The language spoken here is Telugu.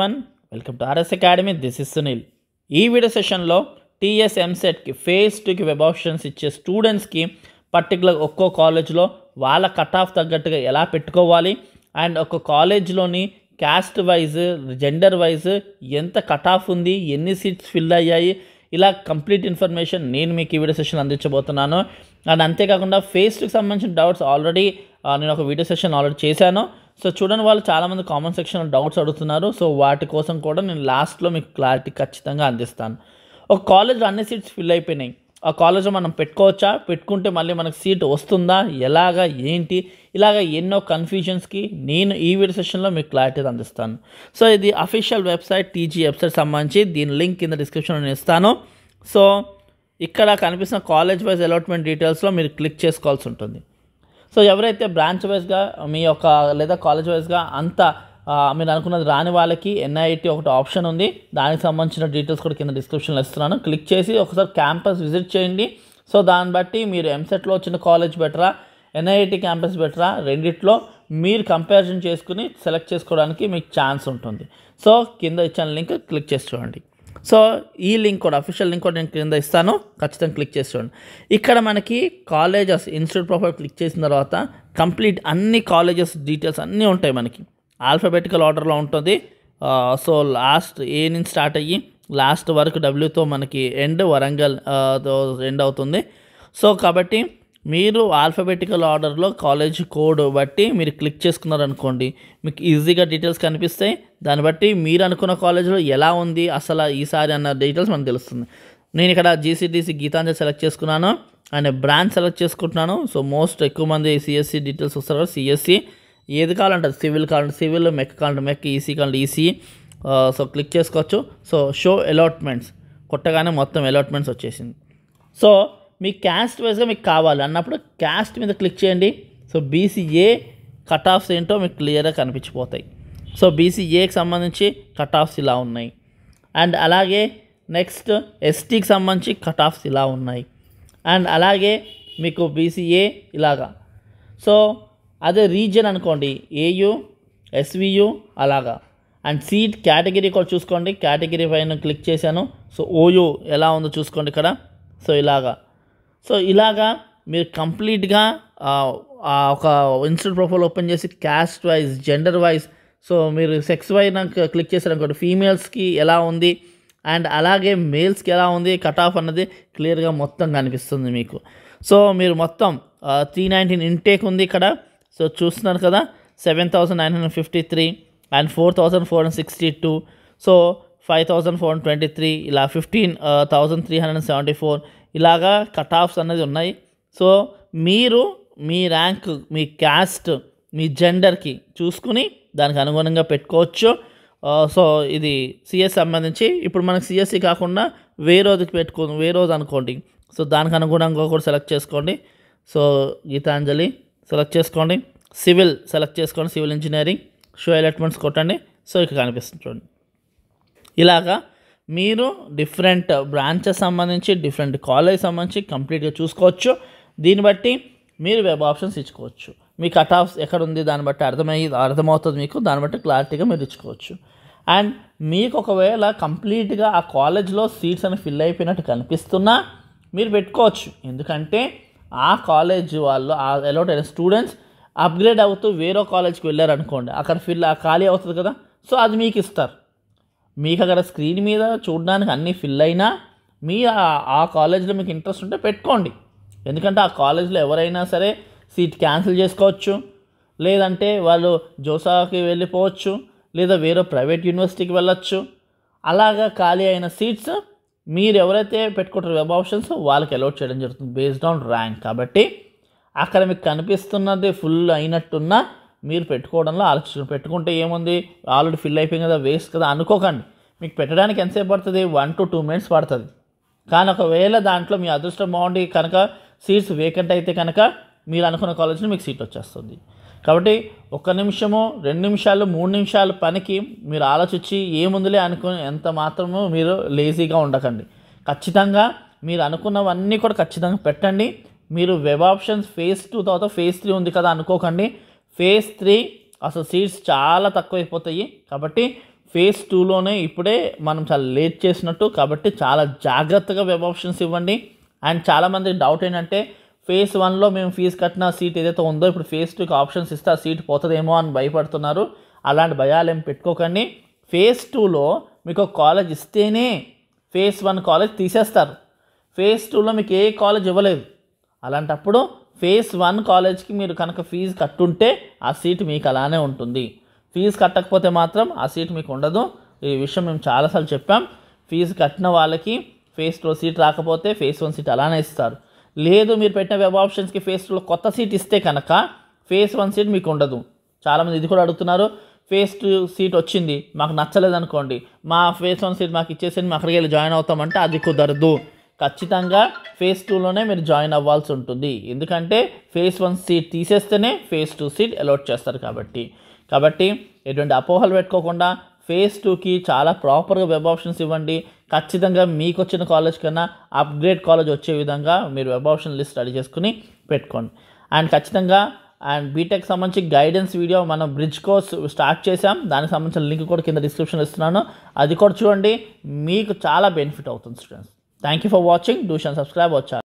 One welcome to RS academy. This is Sunil. ఈ వీడియో సెషన్లో టీఎస్ ఎంసెట్కి ఫేజ్ 2కి వెబ్ ఆప్షన్స్ ఇచ్చే స్టూడెంట్స్కి పర్టికులర్ ఒక్కో కాలేజ్లో వాళ్ళ కట్ ఆఫ్ తగ్గట్టుగా ఎలా పెట్టుకోవాలి అండ్ ఒక కాలేజ్లోని క్యాస్ట్ వైజ్ జెండర్ వైజ్ ఎంత కట్ ఆఫ్ ఉంది, ఎన్ని సీట్స్ ఫిల్ అయ్యాయి, ఇలా కంప్లీట్ ఇన్ఫర్మేషన్ నేను మీకు ఈ వీడియో సెషన్ అందించబోతున్నాను. అండ్ అంతేకాకుండా ఫేజ్ 2కి సంబంధించిన డౌట్స్ ఆల్రెడీ నేను ఒక వీడియో సెషన్ ఆల్రెడీ చేశాను. సో చూడండి, వాళ్ళు చాలామంది కామెంట్ సెక్షన్లో డౌట్స్ అడుగుతున్నారు. సో వాటి కోసం కూడా నేను లాస్ట్లో మీకు క్లారిటీ ఖచ్చితంగా అందిస్తాను. ఒక కాలేజ్లో అన్ని సీట్స్ ఫిల్ అయిపోయినాయి, ఆ కాలేజ్లో మనం పెట్టుకోవచ్చా, పెట్టుకుంటే మళ్ళీ మనకు సీట్ వస్తుందా, ఎలాగా ఏంటి, ఇలాగ ఎన్నో కన్ఫ్యూజన్స్కి నేను ఈ వీడియో సెషన్లో మీకు క్లారిటీ అందిస్తాను. సో ఇది అఫీషియల్ వెబ్సైట్ టీజీ వెబ్సైట్ సంబంధించి, దీని లింక్ కింద డిస్క్రిప్షన్లో నేను ఇస్తాను. సో ఇక్కడ కనిపిస్తున్న కాలేజ్ వైజ్ అలాట్మెంట్ డీటెయిల్స్లో మీరు క్లిక్ చేసుకోవాల్సి ఉంటుంది. సో ఎవరైతే బ్రాంచ్ వైజ్గా మీ యొక్క లేదా కాలేజ్ వైజ్గా అంతా మీరు అనుకున్నది రాని వాళ్ళకి ఎన్ఐటి ఒకటి ఆప్షన్ ఉంది, దానికి సంబంధించిన డీటెయిల్స్ కూడా కింద డిస్క్రిప్షన్లో ఇస్తున్నాను. క్లిక్ చేసి ఒకసారి క్యాంపస్ విజిట్ చేయండి. సో దాన్ని బట్టి మీరు ఎంసెట్లో వచ్చిన కాలేజ్ బెటరా, ఎన్ఐటి క్యాంపస్ బెటరా, రెండిట్లో మీరు కంపారిజన్ చేసుకుని సెలెక్ట్ చేసుకోవడానికి మీకు ఛాన్స్ ఉంటుంది. సో కింద ఇచ్చిన లింక్ క్లిక్ చేసి చూడండి. సో ఈ లింక్ కూడా అఫీషియల్ లింక్ కూడా నేను కింద ఇస్తాను, ఖచ్చితంగా క్లిక్ చేసి చూడండి. ఇక్కడ మనకి కాలేజెస్ ఇన్స్టిట్యూట్ ప్రొఫైల్ క్లిక్ చేసిన తర్వాత కంప్లీట్ అన్ని కాలేజెస్ డీటెయిల్స్ అన్నీ ఉంటాయి. మనకి ఆల్ఫాబెటికల్ ఆర్డర్లో ఉంటుంది. సో లాస్ట్ ఏ నుంచి స్టార్ట్ అయ్యి లాస్ట్ వరకు డబ్ల్యూతో మనకి ఎండ్ వరంగల్ ఎండ్ అవుతుంది. సో కాబట్టి మీరు ఆల్ఫాబెటికల్ ఆర్డర్లో కాలేజ్ కోడ్ బట్టి మీరు క్లిక్ చేసుకున్నారనుకోండి, మీకు ఈజీగా డీటెయిల్స్ కనిపిస్తాయి. దాన్ని బట్టి మీరు అనుకున్న కాలేజ్లో ఎలా ఉంది అసలు ఈసారి అన్న డీటెయిల్స్ మనకు తెలుస్తుంది. నేను ఇక్కడ జీసీటీసీ గీతాంజలి సెలెక్ట్ చేసుకున్నాను అండ్ బ్రాంచ్ సెలెక్ట్ చేసుకుంటున్నాను. సో మోస్ట్ ఎక్కువ మంది సిఎస్సి డీటెయిల్స్ వస్తారు కదా, సిఎస్సి ఏది కావాలంటే సివిల్ కావాలంటే సివిల్, మెక్ కావాలంటే మెక్, ఈసీ కావాలంటే ఈసీ. సో క్లిక్ చేసుకోవచ్చు. సో షో అలాట్మెంట్స్ కొట్టగానే మొత్తం అలాట్మెంట్స్ వచ్చేసింది. సో మీ క్యాస్ట్ వైజ్గా మీకు కావాలి అన్నప్పుడు క్యాస్ట్ మీద క్లిక్ చేయండి. సో బీసీఏ కట్ ఆఫ్స్ ఏంటో మీకు క్లియర్గా కనిపించిపోతాయి. సో బీసీఏకి సంబంధించి కట్ ఆఫ్స్ ఇలా ఉన్నాయి అండ్ అలాగే నెక్స్ట్ ఎస్టీకి సంబంధించి కట్ ఆఫ్స్ ఇలా ఉన్నాయి అండ్ అలాగే మీకు బీసీఏ ఇలాగా. సో అదే రీజియన్ అనుకోండి, ఏయు, ఎస్వియు అలాగా. అండ్ సీట్ కేటగిరీ కూడా చూసుకోండి, కేటగిరీ పైన క్లిక్ చేశాను. సో ఓయూ ఎలా ఉందో చూసుకోండి ఇక్కడ. సో ఇలాగా మీరు కంప్లీట్గా ఒక ఇన్స్టిట్యూట్ ప్రొఫైల్ ఓపెన్ చేసి caste wise, gender wise, so మీరు సెక్స్ వైజ్ క్లిక్ చేశారనుకోండి, ఫీమేల్స్కి ఎలా ఉంది అండ్ అలాగే మేల్స్కి ఎలా ఉంది కట్ ఆఫ్ అన్నది క్లియర్గా మొత్తం కనిపిస్తుంది మీకు. సో మీరు మొత్తం 319 ఇంటేక్ ఉంది ఇక్కడ. సో చూస్తున్నారు కదా, 7,953 అండ్ 4,462, సో 5,423, ఇలా 15,374 ఇలాగా కట్ ఆఫ్స్ అనేది ఉన్నాయి. సో మీరు మీ ర్యాంక్, మీ క్యాస్ట్, మీ జెండర్కి చూసుకుని దానికి అనుగుణంగా పెట్టుకోవచ్చు. సో ఇది సిఎస్ సంబంధించి. ఇప్పుడు మనకు సిఎస్సి కాకుండా వేరోజు అనుకోండి. సో దానికి అనుగుణంగా కూడా సెలెక్ట్ చేసుకోండి. సో గీతాంజలి సెలెక్ట్ చేసుకోండి, సివిల్ సెలెక్ట్ చేసుకోండి, సివిల్ ఇంజనీరింగ్, షో అలాట్మెంట్స్ కొట్టండి. సో ఇక్కడ కనిపిస్తుంది చూడండి. ఇలాగా మీరు డిఫరెంట్ బ్రాంచెస్ సంబంధించి, డిఫరెంట్ కాలేజ్ సంబంధించి కంప్లీట్గా చూసుకోవచ్చు. దీన్ని బట్టి మీరు వెబ్ ఆప్షన్స్ ఇచ్చుకోవచ్చు. మీ కట్ ఆఫ్స్ ఎక్కడ ఉంది దాన్ని బట్టి అర్థమవుతుంది మీకు. దాన్ని బట్టి క్లారిటీగా మీరు ఇచ్చుకోవచ్చు. అండ్ మీకు ఒకవేళ కంప్లీట్గా ఆ కాలేజ్లో సీట్స్ అని ఫిల్ అయిపోయినట్టు కనిపిస్తున్నా మీరు పెట్టుకోవచ్చు. ఎందుకంటే ఆ కాలేజ్ వాళ్ళు ఆ అలాట్ అయిన స్టూడెంట్స్ అప్గ్రేడ్ అవుతూ వేరే కాలేజ్కి వెళ్ళారనుకోండి, అక్కడ ఖాళీ అవుతుంది కదా. సో అది మీకు ఇస్తారు. మీకు అక్కడ స్క్రీన్ మీద చూడడానికి అన్నీ ఫిల్ అయినా మీ ఆ కాలేజ్లో మీకు ఇంట్రెస్ట్ ఉంటే పెట్టుకోండి. ఎందుకంటే ఆ కాలేజ్లో ఎవరైనా సరే సీట్ క్యాన్సిల్ చేసుకోవచ్చు, లేదంటే వాళ్ళు జోసాకి వెళ్ళిపోవచ్చు, లేదా వేరే ప్రైవేట్ యూనివర్సిటీకి వెళ్ళొచ్చు. అలాగా ఖాళీ అయిన సీట్స్ మీరు ఎవరైతే పెట్టుకుంటారో వెబ్ ఆప్షన్స్ వాళ్ళకి అలాట్ చేయడం జరుగుతుంది బేస్డ్ ఆన్ ర్యాంక్. కాబట్టి అక్కడ మీకు కనిపిస్తున్నది ఫుల్ అయినట్టున్నా మీరు పెట్టుకోవడంలో ఆలోచన. పెట్టుకుంటే ఏముంది, ఆల్రెడీ ఫిల్ అయిపోయింది కదా, వేస్ట్ కదా అనుకోకండి. మీకు పెట్టడానికి ఎంతసేపు పడుతుంది, 1 to 2 minutes పడుతుంది. కానీ ఒకవేళ దాంట్లో మీ అదృష్టం బాగుండి కనుక సీట్స్ వేకెంట్ అయితే కనుక మీరు అనుకున్న కాలేజ్లో మీకు సీట్ వచ్చేస్తుంది. కాబట్టి 1 నిమిషము, 2 నిమిషాలు, 3 నిమిషాలు పనికి మీరు ఆలోచించి ఏముందిలే అనుకుని ఎంత మాత్రము మీరు లేజీగా ఉండకండి. ఖచ్చితంగా మీరు అనుకున్నవన్నీ కూడా ఖచ్చితంగా పెట్టండి. మీరు వెబ్ ఆప్షన్స్ ఫేజ్ 2 తర్వాత ఫేజ్ 3 ఉంది కదా అనుకోకండి. ఫేజ్ 3 అసలు సీట్స్ చాలా తక్కువైపోతాయి. కాబట్టి ఫేజ్ 2లోనే ఇప్పుడే మనం చాలా లేట్ చేసినట్టు, కాబట్టి చాలా జాగ్రత్తగా వెబ్ ఆప్షన్స్ ఇవ్వండి. అండ్ చాలామంది డౌట్ ఏంటంటే ఫేజ్ 1లో మేము ఫీజు కట్టిన సీట్ ఏదైతే ఉందో ఇప్పుడు ఫేజ్ 2కి ఆప్షన్స్ ఇస్తే ఆ సీట్ పోతుందేమో అని భయపడుతున్నారు. అలాంటి భయాలు ఏం పెట్టుకోకండి. ఫేజ్ 2లో మీకు ఒక కాలేజ్ ఇస్తేనే ఫేజ్ 1 కాలేజ్ తీసేస్తారు. ఫేజ్ 2లో మీకు ఏ కాలేజ్ ఇవ్వలేదు. అలాంటప్పుడు ఫేజ్ 1 కాలేజ్కి మీరు కనుక ఫీజు కట్టుంటే ఆ సీట్ మీకు అలానే ఉంటుంది. ఫీజు కట్టకపోతే మాత్రం ఆ సీట్ మీకు ఉండదు. ఈ విషయం మేము చాలాసార్లు చెప్పాం. ఫీజు కట్టిన వాళ్ళకి ఫేజ్ 2 సీట్ రాకపోతే ఫేజ్ 1 సీట్ అలానే ఇస్తారు. లేదు మీరు పెట్టిన వెబ్ ఆప్షన్స్కి ఫేజ్ 2లో కొత్త సీట్ ఇస్తే కనుక ఫేజ్ 1 సీట్ మీకు ఉండదు. చాలామంది ఇది కూడా అడుగుతున్నారు. ఫేజ్ 2 సీట్ వచ్చింది, మాకు నచ్చలేదు అనుకోండి, మా ఫేజ్ 1 సీట్ మాకు ఇచ్చేసి మేము అక్కడికి వెళ్ళి జాయిన్ అవుతామంటే అది కుదరదు. ఖచ్చితంగా ఫేజ్ 2లోనే మీరు జాయిన్ అవ్వాల్సి ఉంటుంది. ఎందుకంటే ఫేజ్ 1 సీట్ తీసేస్తేనే ఫేజ్ 2 సీట్ అలాట్ చేస్తారు. కాబట్టి ఎటువంటి అపోహలు పెట్టుకోకుండా ఫేజ్ 2కి చాలా ప్రాపర్గా వెబ్ ఆప్షన్స్ ఇవ్వండి. ఖచ్చితంగా మీకు వచ్చిన కాలేజ్ కన్నా అప్గ్రేడ్ కాలేజ్ వచ్చే విధంగా మీరు వెబ్ ఆప్షన్ లిస్ట్ రెడీ చేసుకుని పెట్టుకోండి. అండ్ ఖచ్చితంగా బీటెక్ సంబంధించి గైడెన్స్ వీడియో మనం బ్రిడ్జ్ కోర్స్ స్టార్ట్ చేసాం. దానికి సంబంధించిన లింక్ కూడా కింద డిస్క్రిప్షన్లో ఇస్తున్నాను. అది కూడా చూడండి, మీకు చాలా బెనిఫిట్ అవుతుంది students. Thank you for watching. Do షన్ సబ్స్క్రైబ్ అవర్ ఛానల్.